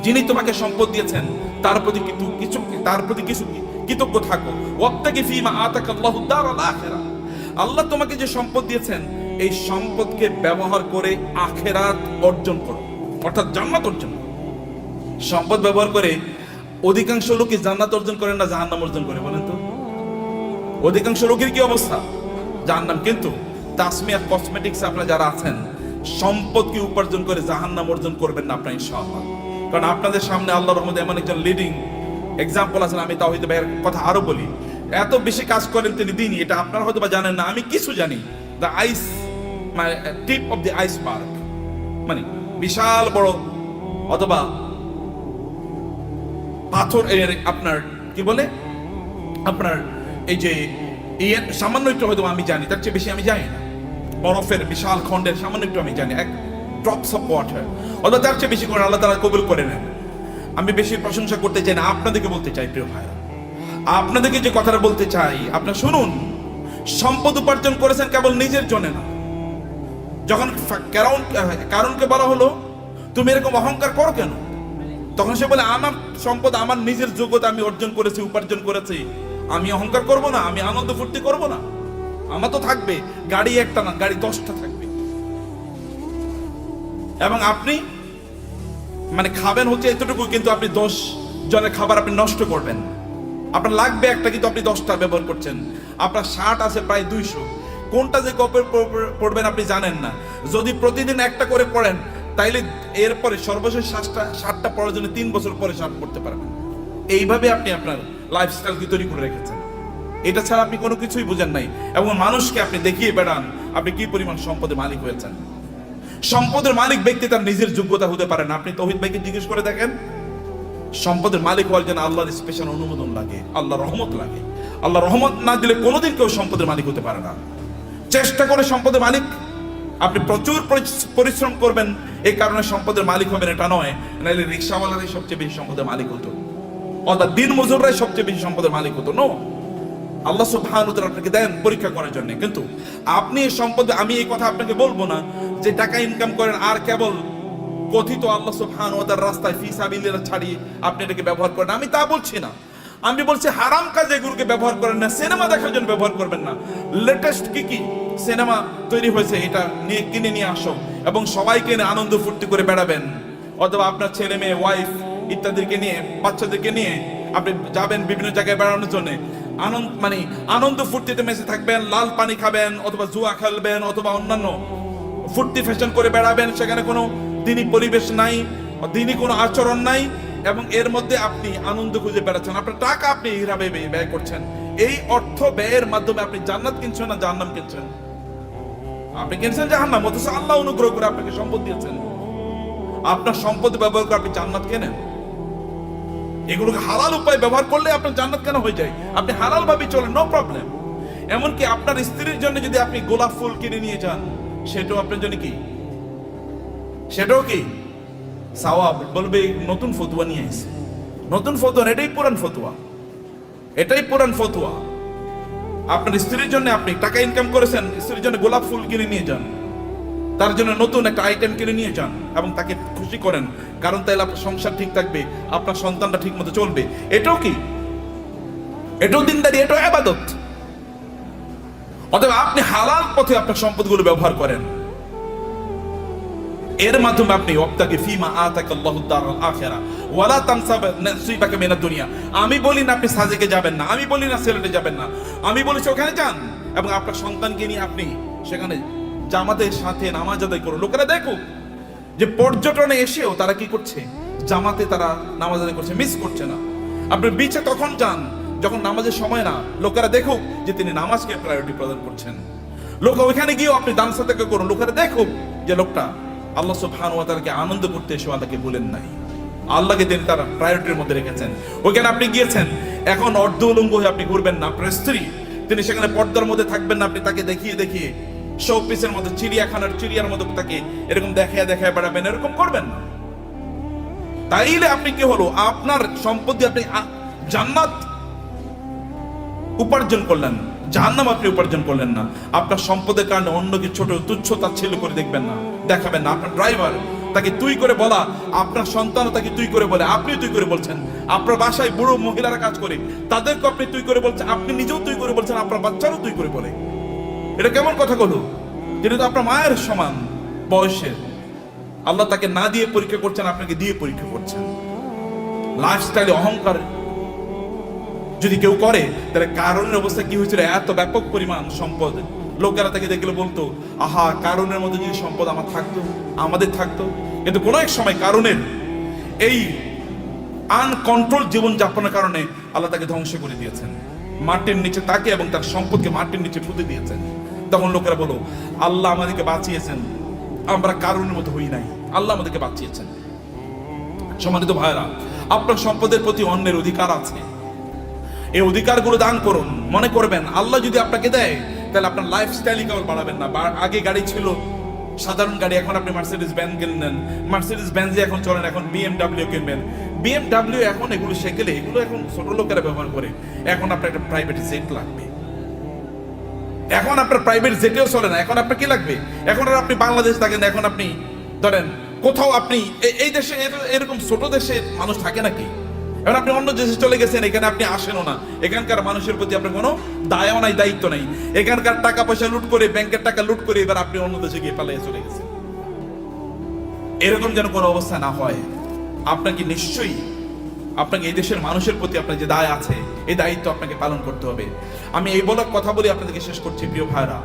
যিনি তোমাকে সম্পদ দিয়েছেন তার প্রতি কিছু কৃতজ্ঞ থাকো। ওয়াবতাগি ফীমা আতাকাল্লাহু দারাল আখিরাহ, আল্লাহ তোমাকে যে সম্পদ দিয়েছেন এই সম্পদকে ব্যবহার করে আখিরাত অর্জন করো, অর্থাৎ জান্নাত অর্জন করো। সম্পদ ব্যবহার করে অধিকাংশ লোকই জান্নাত অর্জন করে না জাহান্নাম অর্জন করে, বলেন তো? অধিকাংশ লোকের কি অবস্থা? জাহান্নাম। কিন্তু তাসমিয়া কসমেটিক্স আপনারা যারা আছেন, সম্পদকে উপার্জন করে জাহান্নাম অর্জন করবেন না আপনারা ইনশাআল্লাহ। কারণ আপনাদের সামনে আল্লাহর রহমতে এমন একজন লিডিং এক্সাম্পল আছেন। আমি তাওহীদ ভাইয়ের কথা আরো বলি, এত বেশি কাজ করেন তিনি দিনই, এটা আপনারা হয়তো বা জানেন না, আমি কিছু জানি। দ্য আইস মানে টিপ অফ দ্য আইসবার্গ, মানে বিশাল বড় অথবা পাথর এর আপনার কি বলে আপনার এই যে সামান্য একটু হয়তো আমি জানি, তার চেয়ে বেশি আমি জানি না। বরফের বিশাল খণ্ডের সামান্য একটু আমি জানি, এক ড্রপস অফ ওয়াটার, অথবা তার চেয়ে বেশি করে আল্লাহ তাআলা কবুল করে নেন। আমি বেশি প্রশংসা করতে চাই না, আপনাদেরকে বলতে চাই প্রিয় ভাইরা, আপনাদেরকে যে কথাটা বলতে চাই আপনারা শুনুন। সম্পদ উপার্জন করেছেন কেবল নিজের জন্য না। যখন কারণকে বলা হলো তুমি এরকম অহংকার করো কেন, তখন সে বলে আমার সম্পদ আমার নিজের যোগ্যতা আমি অর্জন করেছি, উপার্জন করেছি, আমি অহংকার করব না, আমি আনন্দ ফুর্তি করব না? আমার তো থাকবে গাড়ি একটা না, গাড়ি 10টা থাকবে। এবং আপনি মানে খাবেন হচ্ছে এতটুকু, কিন্তু আপনি 10 জনের খাবার আপনি নষ্ট করবেন। আপনার লাগবে একটা, কিন্তু আপনি 10টা ব্যবহার করছেন। আপনার শার্ট আছে প্রায় 200, কোনটা যে কবে পড়বেন আপনি জানেন না। যদি প্রতিদিন একটা করে পড়েন তাইলে এরপরে সর্বশেষ শার্টটা পরার জন্য 3 বছর পরে শার্ট পড়তে পারবেন। এইভাবে আপনি আপনার লাইফস্টাইল কি তৈরি করে রেখেছেন, এটা ছাড়া আপনি কোনো কিছুই বুঝেন নাই। এবং মানুষকে আপনি দেখিয়ে বেড়ান আপনি কি পরিমাণ সম্পদের মালিক হয়েছেন। সম্পদের মালিক ব্যক্তি তার নিজের যোগ্যতা হতে পারে না। আপনি তৌহিদ ভাইকে জিজ্ঞেস করে দেখেন, সম্পদের মালিক হওয়ার জন্য আল্লাহর স্পেশাল অনুমোদন লাগে, আল্লাহর রহমত লাগে। আল্লাহ রহমত না দিলে কোনোদিন কেউ সম্পদের মালিক হতে পারে না। চেষ্টা করে সম্পদের মালিক, আপনি প্রচুর পরিশ্রম করবেন, এই কারণে সম্পদের মালিক হবেন এটা নয়। নাহলে রিক্সাওয়ালারাই সবচেয়ে বেশি সম্পদের মালিক হতো, অর্থাৎ দিন মজুররাই সবচেয়ে বেশি সম্পদের মালিক হতো। নো, আল্লাহ সুবহানাহু ওয়া তাআলা আপনাকে দেন পরীক্ষা করার জন্য। কিন্তু আপনি এই সম্পদ, আমি এই কথা আপনাকে বলবো না যে টাকা ইনকাম করেন আর কেবল কথিত আল্লাহ সুবহানাহু ওয়া তাআলার রাস্তায় ফি সাবিলিল্লাহ ছাড়িয়ে আপনি এটাকে ব্যবহার করেন, আমি তা বলছি না। আমি বলছি হারাম কাজে এগুলোকে ব্যবহার করেন না, সিনেমা দেখার জন্য ব্যবহার করবেন না। লেটেস্ট কি সিনেমা তৈরি হয়েছে এটা নিয়ে কিনে নিয়ে আসো এবং সবাইকে নিয়ে আনন্দ ফুর্তি করে বেড়াবেন, অথবা আপনার ছেলে মেয়ে ওয়াইফ ইত্যাদিকে নিয়ে বাচ্চাদেরকে নিয়ে আপনি যাবেন বিভিন্ন জায়গায় বেড়ানোর জন্য। আনন্দ ফুর্তিতে মেসে থাকবেন, লাল পানি খাবেন অথবা জুয়া খেলবেন অথবা অন্যান্য ফুর্তি ফ্যাশন করে বেড়াবেন, সেখানে কোনো দিনই পরিবেশ নাই, দিনই কোনো আচরণ নাই, এবং এর মধ্যে আপনি আনন্দ খুঁজে বেড়াচ্ছেন। আপনার টাকা আপনি এইভাবে ব্যয় করছেন। এই অর্থ ব্যয়ের মাধ্যমে আপনি জান্নাত কিনছেন না জাহান্নাম কিনছেন? আপনি কিনছেন জাহান্নাম, অথচ আল্লাহ অনুগ্রহ করে আপনাকে সম্পদ দিয়েছেন। আপনার সম্পদ ব্যবহার করে আপনি জান্নাত কেনেন। এগুলোকে হালাল উপায় ব্যবহার করলে আপনার জান্নাত কেন হয়ে যায়? আপনি হালাল ভাবে চলেন, নো প্রবলেম। এমনকি আপনার স্ত্রীর জন্য যদি আপনি গোলাপ ফুল কিনে নিয়ে যান, সেটাও আপনার জন্য কি, সেটাও কি সওয়াব। বলবে নতুন ফতুয়া নিয়ে এসে, নতুন ফতুয়া, এটাই পুরান ফতুয়া, এটাই পুরান ফতুয়া। আপনার স্ত্রীর জন্য আপনি টাকা ইনকাম করেছেন, স্ত্রীর জন্য গোলাপ ফুল কিনে নিয়ে যান, তার জন্য নতুন একটা আইটেম কিনে নিয়ে যান এবং তাকে খুশি করেন, কারণ তাইলে আপনার সংসার ঠিক থাকবে, আপনার সন্তানটা ঠিক মতো চলবে। এটাও কি, এটাও দিনদারি, এটাও ইবাদত। অতএব আপনি হালাল পথে আপনার সম্পদগুলো ব্যবহার করেন, এর মাধ্যমে আপনি ওয়াক্তাকি ফিমা আতাকাল্লাহু দারুল আখিরা ওয়ালা তানসা নাসিবাকা মিনাদ দুনিয়া। আমি বলি না আপনি সাজেকে যাবেন না, আমি বলি না সিলেটে যাবেন না, আমি বলেছি ওখানে যান এবং আপনার সন্তানকে নিয়ে আপনি সেখানে জামাতের সাথে নামাজ আদায় করুন। লোকেরা দেখুক যে পর্যটনে এসেও তারা কি করছে, জামাতে তারা নামাজ আদায় করছে, মিস করছে না। আপনি বিচে তখন যান যখন নামাজের সময় না, লোকেরা দেখুক যে তিনি নামাজকে প্রায়োরিটি প্রদান করছেন। লোক ওইখানে গিয়েও আপনি দান সাদাকা করুন, লোকেরা দেখুক যে লোকটা আল্লাহ সুবহানাহু ওয়া তাআলাকে আনন্দ করতে এসে আল্লাহকে বলেন নাই, আল্লাহকে তিনি তার প্রায়োরিটির মধ্যে রেখেছেন। ওইখানে আপনি গিয়েছেন, এখন অর্ধ উলঙ্গ হয়ে আপনি ঘুরবেন না। আপনার স্ত্রী, তিনি সেখানে পর্দার মধ্যে থাকবেন না, আপনি তাকে দেখিয়ে দেখিয়ে শো পিসের মধ্যে, চিড়িয়াখানার চিড়িয়ার মধ্যে তাকে এরকম দেখায় দেখায় বেড়াবেন, এরকম করবেন না। তাইলে আপনি কি হলো, আপনার সম্পত্তি আপনি জান্নাত উপার্জন করলেন, জাহান্নাম আপনি উপার্জন করলেন না। আপনার সম্পদের কারণে অন্যকে ছোট তুচ্ছ তাচ্ছিল্য করে দেখবেন না, দেখাবেন না। আপনার ড্রাইভার, তাকে তুই করে বলা, আপনার সন্তানও তাকে তুই করে বলে, আপনিও তুই করে বলছেন। আপনার বাসায় বুড়ো মহিলারা কাজ করে, তাদেরকে আপনি তুই করে বলছেন, আপনি নিজেও তুই করে বলছেন, আপনার বাচ্চারও তুই করে বলে। এটা কেমন কথা বলো? তিনি তো আপনার মায়ের সমান বয়সের। আল্লাহ তাকে না দিয়ে পরীক্ষা করছেন, আপনাকে দিয়ে পরীক্ষা করছেন। লাইফস্টাইলে অহংকার যদি কেউ করে, তাহলে কারণের অবস্থা কি হয়েছিল? এত ব্যাপক পরিমাণ সম্পদ, লোকেরা তাকে দেখলে বলতো, আহা, কারণের মধ্যে যদি সম্পদ আমার থাকতো, আমাদের থাকতো। কিন্তু কোনো এক সময় কারণের এই আনকন্ট্রোল জীবন যাপনের কারণে আল্লাহ তাকে ধ্বংস করে দিয়েছেন, মাটির নিচে তাকে এবং তার সম্পদকে মাটির নিচে পুঁতে দিয়েছেন। তখন লোকেরা বলো, আল্লাহ আমাদেরকে বাঁচিয়েছেন, আমরা কারণের মতো হই নাই, আল্লাহ আমাদেরকে বাঁচিয়েছেন। সম্মানিত ভাইরা, আপনার সম্পদের প্রতি অন্যের অধিকার আছে, এই অধিকারগুলো দান করুন। মনে করবেন আল্লাহ যদি আপনাকে দেয়, তাহলে আপনার লাইফস্টাইলই কেবল বাড়াবেন না। আগে গাড়ি ছিল সাধারণ গাড়ি, এখন আপনি মার্সিডিজ বেঞ্জ কিনলেন, মার্সিডিজ বেঞ্জে এখন চলেন, এখন বিএমডব্লিউ কিনবেন। বিএমডব্লিউ এখন এগুলো সেকেলে, এগুলো এখন ছোট লোকেরা ব্যবহার করে। এখন আপনার একটা প্রাইভেট জেট লাগবে, এখন আপনার প্রাইভেট জেটেও চলে না, এখন আপনার কি লাগবে? এখন আর আপনি বাংলাদেশ থাকেন, এখন আপনি ধরেন কোথাও আপনি এই দেশে এরকম ছোট দেশে মানুষ থাকে নাকি? এখন আপনি অন্য দেশে চলে গেছেন, এখানে আপনি আসেনও না, এখানকার মানুষের প্রতি আপনার কোনো দায়ও নাই, দায়িত্ব নাই। এখানকার টাকা পয়সা লুট করে, ব্যাংকের টাকা লুট করে এবার আপনি অন্য দেশে গিয়ে পালিয়ে চলে গেছেন। এরকম যেন কোনো অবস্থা না হয়। আপনাকে নিশ্চয়ই আপনাকে এই দেশের মানুষের প্রতি আপনার যে দায় আছে, এই দায়িত্ব আপনাকে পালন করতে হবে। আমি এই বলার কথা বলে আপনাদেরকে শেষ করছি প্রিয় ভাইরা।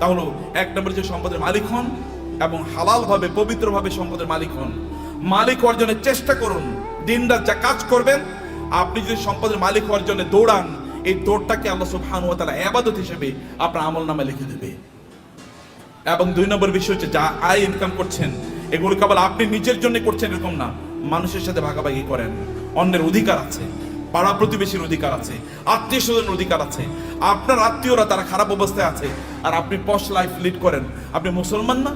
তাহলে এক নম্বর, যে সম্পদের মালিক হন এবং হালাল ভাবে পবিত্রভাবে সম্পদের মালিক হন। মালিক অর্জনের চেষ্টা করুন, দিনরাত যা কাজ করবেন। আপনি যদি সম্পদের মালিক হওয়ার জন্য দৌড়ান, এই দৌড়টাকে আল্লাহ সুবহানাহু ওয়া তাআলা ইবাদত হিসেবে আপনার আমলনামায় লিখে দেবে। এবং দুই নম্বর বিষয় হচ্ছে, যা আয় ইনকাম করছেন, এগুলো কেবল আপনি নিজের জন্য করছেন এরকম না, মানুষের সাথে ভাগাভাগি করেন। অন্যের অধিকার আছে, পাড়া প্রতিবেশীর অধিকার আছে, আত্মীয় স্বজনের অধিকার আছে। আপনার আত্মীয়রা তারা খারাপ অবস্থায় আছে, আর আপনি পশ লাইফ লিড করেন। আপনি মুসলমান না?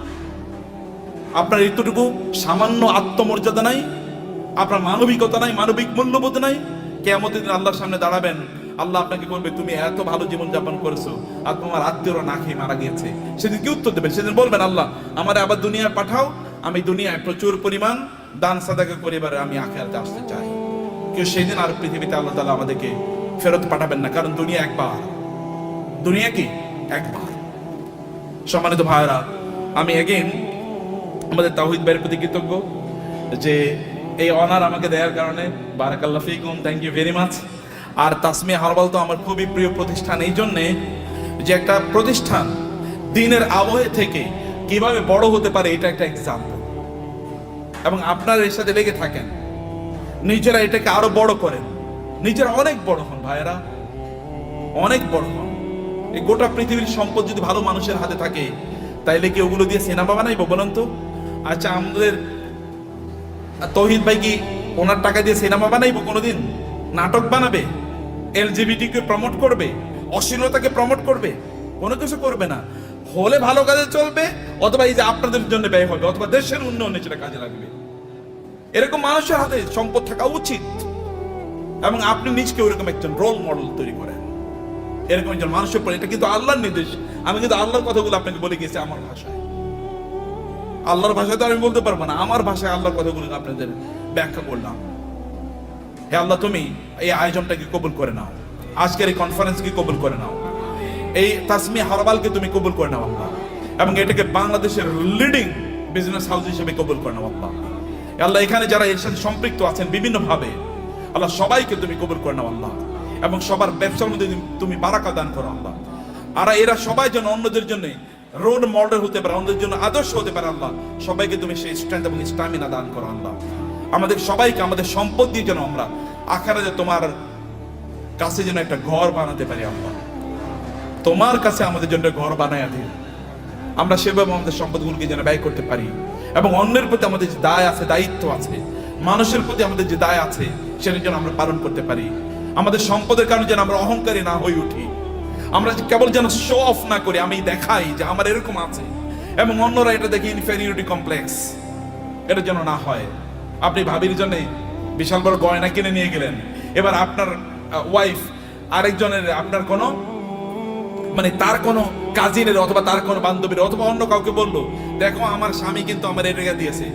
আপনার এতটুকু সামান্য আত্মমর্যাদা নাই, আপনার মানবিকতা নাই, মানবিক মূল্যবোধ নাই। কিয়ামতের দিন আল্লাহর সামনে দাঁড়াবেন, আল্লাহ আপনাকে বলবে তুমি এত ভালো জীবন যাপন করেছো আর তোমার আত্মীয়রা না খেয়ে মারা গিয়েছে, সেদিন কি উত্তর দেবেন? সেদিন বলবেন আল্লাহ আমার আবার দুনিয়ায় পাঠাও, আমি দুনিয়ায় প্রচুর পরিমাণ দান সাদাকা করে এবারে আমি আখিরাতে আসতে চাই। কেউ সেদিন আর পৃথিবীতে আল্লাহ তাআলা আমাদেরকে ফেরত পাঠাবেন না, কারণ দুনিয়া একবার, দুনিয়া কি একবার। সম্মানিত ভাইরা, আমি এগেইন আমাদের তাওহীদ ভাইয়ের প্রতি কৃতজ্ঞ যে এই অনার আমাকে দেওয়ার কারণে। বারাকাল্লাহ ফিকুম, থ্যাংক ইউ ভেরি মাচ। আর তাসমিয়া হার্বাল তো আমার খুবই প্রিয় প্রতিষ্ঠান, এই জন্যে যে একটা প্রতিষ্ঠান দিনের আবহে থেকে কিভাবে বড় হতে পারে এটা একটা এক্সাম্পল। এবং আপনারা এর সাথে লেগে থাকেন, নিজেরা এটাকে আরো বড় করেন, নিজেরা অনেক বড় হন ভাইয়েরা, অনেক বড় হন। এই গোটা পৃথিবীর সম্পদ যদি ভালো মানুষের হাতে থাকে তাইলে কি ওগুলো দিয়ে সিনেমা বানাইবো বলেন তো? আচ্ছা, আমাদের তৌহিদ ভাই কি ওনার টাকা দিয়ে সিনেমা বানাইবো কোনোদিন? নাটক বানাবে? এলজিবিটি কে প্রমোট করবে? অশ্লীলতাকে প্রমোট করবে? কোনো কিছু করবে না। হলে ভালো কাজে চলবে, অথবা এই যে আপনাদের জন্য ব্যয় হবে, অথবা দেশের উন্নয়নে সেটা কাজে লাগবে। এরকম মানুষের হাতে সম্পদ থাকা উচিত, এবং আপনি নিজকে ওরকম একজন রোল মডেল তৈরি করেন, এরকম একজন মানুষের পরে। এটা কিন্তু আল্লাহর নির্দেশ। আমি কিন্তু আল্লাহর কথাগুলো আপনাকে বলে গেছি আমার ভাষায়। আল্লাহর ভাষায় তো আমি বলতে পারবো না, আমার ভাষায় আল্লাহর কথাগুলো আপনাদের ব্যাখ্যা করলাম। হে আল্লাহ, তুমি এই আয়োজনটাকে কবুল করে নাও, আজকের এই কনফারেন্সকে কবুল করে নাও, এই তাসমিয়া হারবালকে তুমি কবুল করে নাও আল্লাহ, এবং এটাকে বাংলাদেশের লিডিং বিজনেস হাউস হিসেবে কবুল করে নাও আল্লাহ। আল্লাহ, এখানে যারা এর সাথে সম্পৃক্ত আছেন বিভিন্ন ভাবে, আল্লাহ সবাইকে তুমি কবুল করে নাও আল্লাহ, এবং সবার ব্যবসার মধ্যে তুমি বারাকা দান করো আল্লাহ। আর এরা সবাই যেন অন্যদের জন্য রোল মডেল হতে পারে, অন্যদের জন্য আদর্শ হতে পারে আল্লাহ। সবাইকে তুমি সেই স্ট্রেংথ এবং স্টামিনা দান করো আল্লাহ। আমাদের সবাইকে আমাদের সম্পদ দিয়ে যেন আমরা আখিরাতে তোমার কাছে যেন একটা ঘর বানাতে পারি আল্লাহ। তোমার কাছে আমাদের জন্য ঘর বানায়া দিও, আমরা সেভাবে আমাদের সম্পদগুলোকে যেন ব্যয় করতে পারি, এবং অন্যের প্রতি আমাদের যে দায় আছে, দায়িত্ব আছে, মানুষের প্রতি আমাদের যে দায় আছে, সেটা যেন আমরা পালন করতে পারি। আমাদের সম্পদের কারণে যেন আমরা অহংকারী না হয়ে উঠি, আমরা কেবল যেন শো অফ না করি, আমি দেখাই যে আমার এরকম আছে, এবং অন্যরা এটা দেখে ইনফেরিয়রিটি কমপ্লেক্স, এটা যেন না হয়। আপনি ভাবির জন্য বিশাল বড় গয়না কিনে নিয়ে গেলেন, এবার আপনার ওয়াইফ আরেকজনের, আপনার কোনো মানে তার কোনো কাজিনের অথবা তার কোনো বান্ধবীর অথবা অন্য কাউকে বললো, দেখো আমার স্বামী কিন্তু আমার এটা দিয়েছে।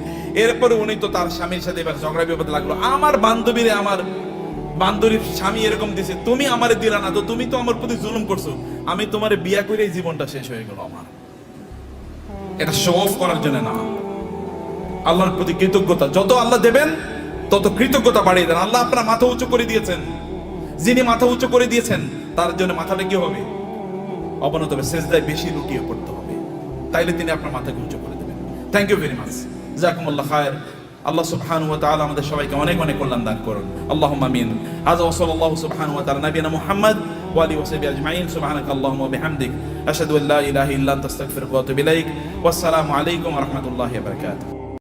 এরপরে উনি তো তার স্বামীর সাথে এবার ঝগড়া বিবাদ লাগলো, আমার বান্ধবীরে আমার বান্ধবীর স্বামী এরকম দিছে, তুমি আমারে দিলা না, তো তুমি তো আমার প্রতি জুলুম করছো, আমি তোমারে বিয়া করে এই জীবনটা শেষ হয়ে গেল আমার। এটা শো অফ করার জন্য না, আল্লাহর প্রতি কৃতজ্ঞতা। যত আল্লাহ দেবেন তত কৃতজ্ঞতা বাড়িয়ে দেন। আল্লাহ আপনার মাথা উঁচু করে দিয়েছেন, যিনি মাথা উঁচু করে দিয়েছেন তার জন্য মাথাটা কি হবে? অবনত হবে, সেজদায় বেশি লুটিয়ে পড়তে হবে, তাইলে তিনি আপনার মাথাকে উঁচু করে দেবেন। থ্যাংক ইউ ভেরি মাচ, জাযাকুমুল্লাহ খায়র। আল্লাহ সুবহানাহু ওয়া তাআলা আমাদের সবাইকে অনেক অনেক কল্যাণ দান করুন, আল্লাহুম্মা আমিন। হাযা ওয়া সাল্লাল্লাহু সুবহানাহু ওয়া তাআলা নবিয়ানা মুহাম্মদ ওয়া আলিহি ওয়া সাহবিহি আজমাইন। সুবহানাকাল্লাহুম্মা ওয়া বিহামদিক, আশহাদু আল্লা ইলাহা ইল্লা আনতা আস্তাগফিরুকা ওয়া আতুবু ইলাইক। ওয়াসসালামু আলাইকুম ওয়া রাহমাতুল্লাহি ওয়া বারাকাতুহু।